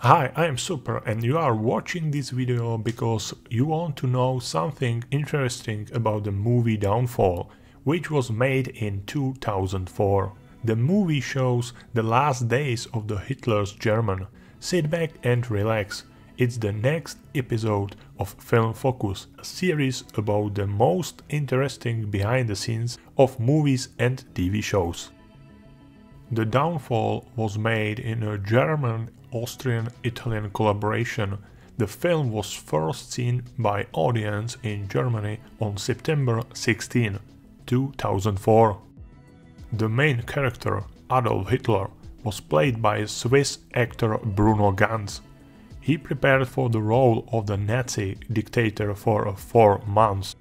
Hi, I am Super and you are watching this video because you want to know something interesting about the movie Downfall, which was made in 2004. The movie shows the last days of the Hitler's German. Sit back and relax. It's the next episode of Film Focus, a series about the most interesting behind the scenes of movies and TV shows. The Downfall was made in a German-Austrian-Italian collaboration. The film was first seen by audience in Germany on September 16, 2004. The main character, Adolf Hitler, was played by Swiss actor Bruno Ganz. He prepared for the role of the Nazi dictator for 4 months.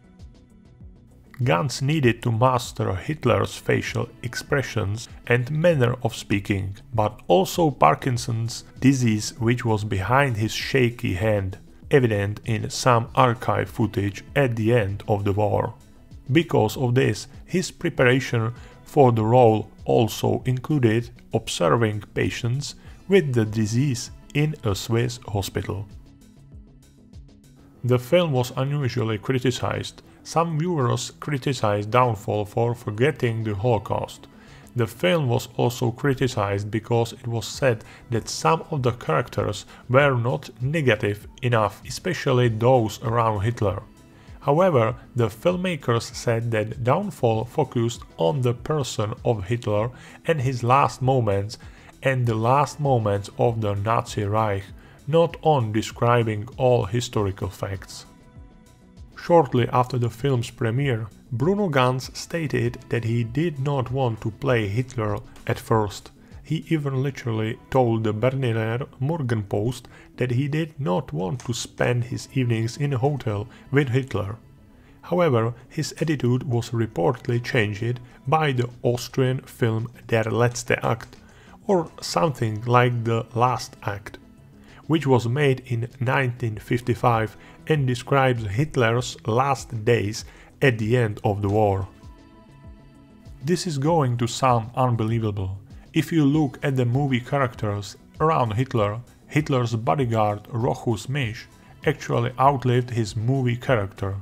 Ganz needed to master Hitler's facial expressions and manner of speaking, but also Parkinson's disease, which was behind his shaky hand, evident in some archive footage at the end of the war. Because of this, his preparation for the role also included observing patients with the disease in a Swiss hospital. The film was unusually criticized. Some viewers criticized Downfall for forgetting the Holocaust. The film was also criticized because it was said that some of the characters were not negative enough, especially those around Hitler. However, the filmmakers said that Downfall focused on the person of Hitler and his last moments and the last moments of the Nazi Reich, not on describing all historical facts. Shortly after the film's premiere, Bruno Ganz stated that he did not want to play Hitler at first. He even literally told the Berliner Morgenpost that he did not want to spend his evenings in a hotel with Hitler. However, his attitude was reportedly changed by the Austrian film Der letzte Akt, or something like The Last Act, which was made in 1955 and describes Hitler's last days at the end of the war. This is going to sound unbelievable. If you look at the movie characters around Hitler, Hitler's bodyguard Rochus Misch actually outlived his movie character.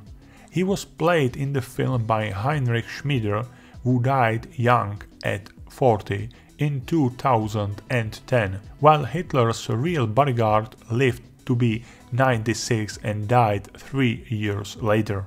He was played in the film by Heinrich Schmieder, who died young at 40 in 2010, while Hitler's real bodyguard lived to be 96 and died 3 years later.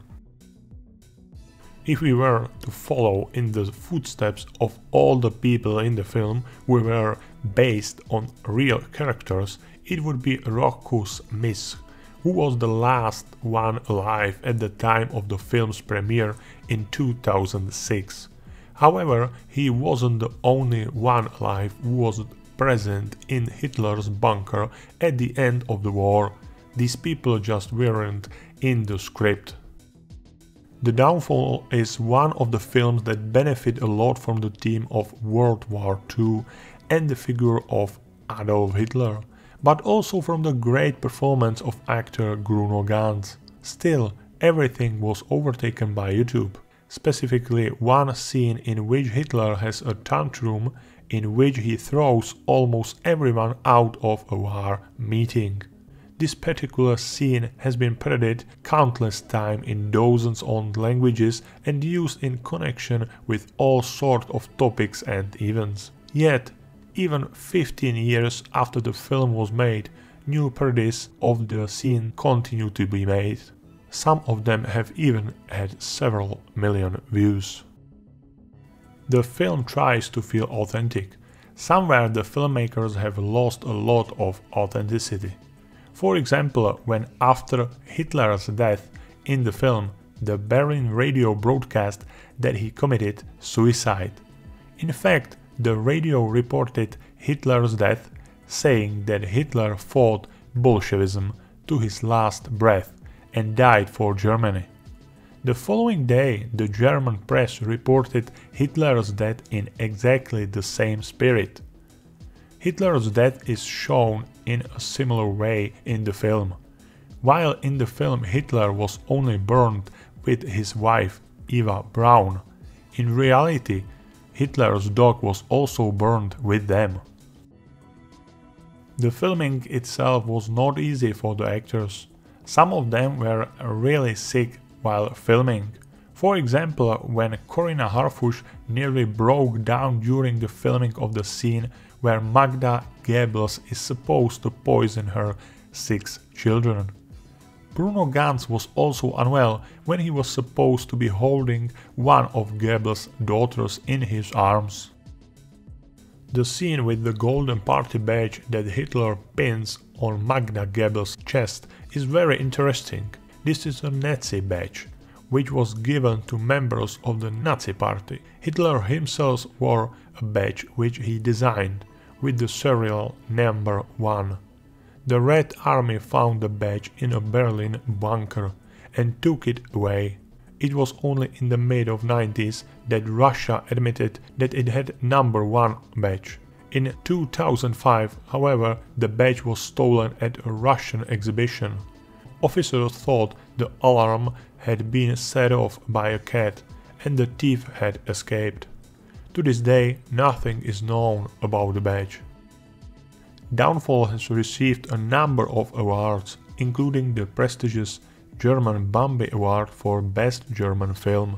If we were to follow in the footsteps of all the people in the film who were based on real characters, it would be Rochus Misch, who was the last one alive at the time of the film's premiere in 2006. However, he wasn't the only one alive who was present in Hitler's bunker at the end of the war. These people just weren't in the script. The Downfall is one of the films that benefit a lot from the theme of World War II and the figure of Adolf Hitler, but also from the great performance of actor Bruno Ganz. Still, everything was overtaken by YouTube. Specifically one scene in which Hitler has a tantrum in which he throws almost everyone out of a war meeting. This particular scene has been parodied countless times in dozens of languages and used in connection with all sorts of topics and events. Yet, even 15 years after the film was made, new parodies of the scene continue to be made. Some of them have even had several million views. The film tries to feel authentic. Somewhere the filmmakers have lost a lot of authenticity. For example, when after Hitler's death in the film, the Berlin radio broadcast that he committed suicide. In fact, the radio reported Hitler's death, saying that Hitler fought Bolshevism to his last breath and died for Germany. The following day, the German press reported Hitler's death in exactly the same spirit. Hitler's death is shown in a similar way in the film. While in the film Hitler was only burned with his wife Eva Braun, in reality Hitler's dog was also burned with them. The filming itself was not easy for the actors. Some of them were really sick while filming. For example, when Corinna Harfouch nearly broke down during the filming of the scene where Magda Goebbels is supposed to poison her 6 children. Bruno Ganz was also unwell when he was supposed to be holding one of Goebbels' daughters in his arms. The scene with the golden party badge that Hitler pins on Magda Goebbels' chest is very interesting. This is a Nazi badge, which was given to members of the Nazi party. Hitler himself wore a badge which he designed, with the serial number 1. The Red Army found the badge in a Berlin bunker and took it away. It was only in the mid-90s that Russia admitted that it had number 1 badge. In 2005, however, the badge was stolen at a Russian exhibition. Officers thought the alarm had been set off by a cat and the thief had escaped. To this day, nothing is known about the badge. Downfall has received a number of awards, including the prestigious German Bambi Award for Best German Film.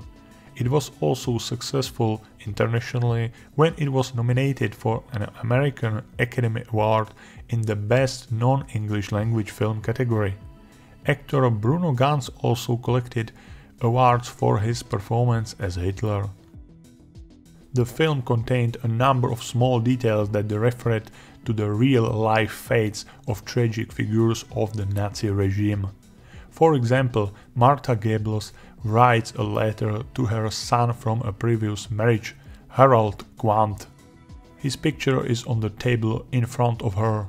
It was also successful internationally when it was nominated for an American Academy Award in the Best Non-English Language Film category. Actor Bruno Ganz also collected awards for his performance as Hitler. The film contained a number of small details that referred to the real-life fates of tragic figures of the Nazi regime. For example, Martha Goebbels writes a letter to her son from a previous marriage, Harald Quandt. His picture is on the table in front of her.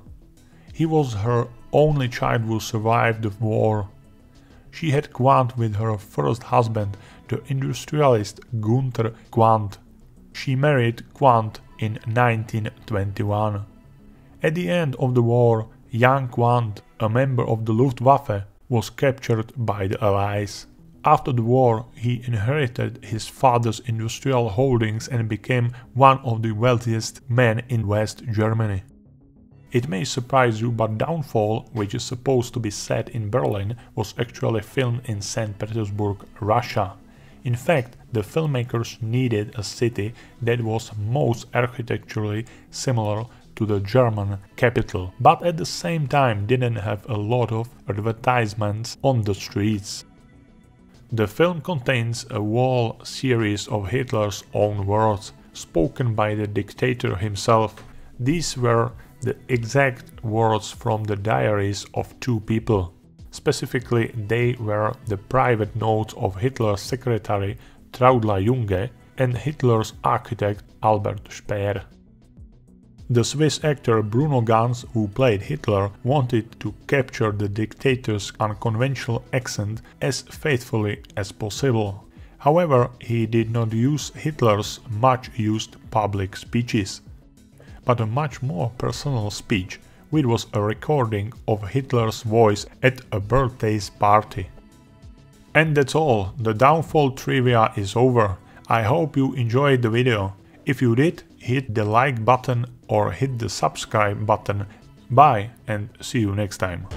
He was her only child who survived the war. She had Quandt with her first husband, the industrialist Gunther Quandt. She married Quandt in 1921. At the end of the war, young Quandt, a member of the Luftwaffe, was captured by the Allies. After the war, he inherited his father's industrial holdings and became one of the wealthiest men in West Germany. It may surprise you, but Downfall, which is supposed to be set in Berlin, was actually filmed in St. Petersburg, Russia. In fact, the filmmakers needed a city that was most architecturally similar to the German capital, but at the same time didn't have a lot of advertisements on the streets. The film contains a whole series of Hitler's own words, spoken by the dictator himself. These were the exact words from the diaries of 2 people. Specifically, they were the private notes of Hitler's secretary Traudl Junge and Hitler's architect Albert Speer. The Swiss actor Bruno Ganz, who played Hitler, wanted to capture the dictator's unconventional accent as faithfully as possible. However, he did not use Hitler's much-used public speeches, but a much more personal speech, which was a recording of Hitler's voice at a birthday party. And that's all, the Downfall trivia is over. I hope you enjoyed the video. If you did, hit the like button or hit the subscribe button. Bye and see you next time.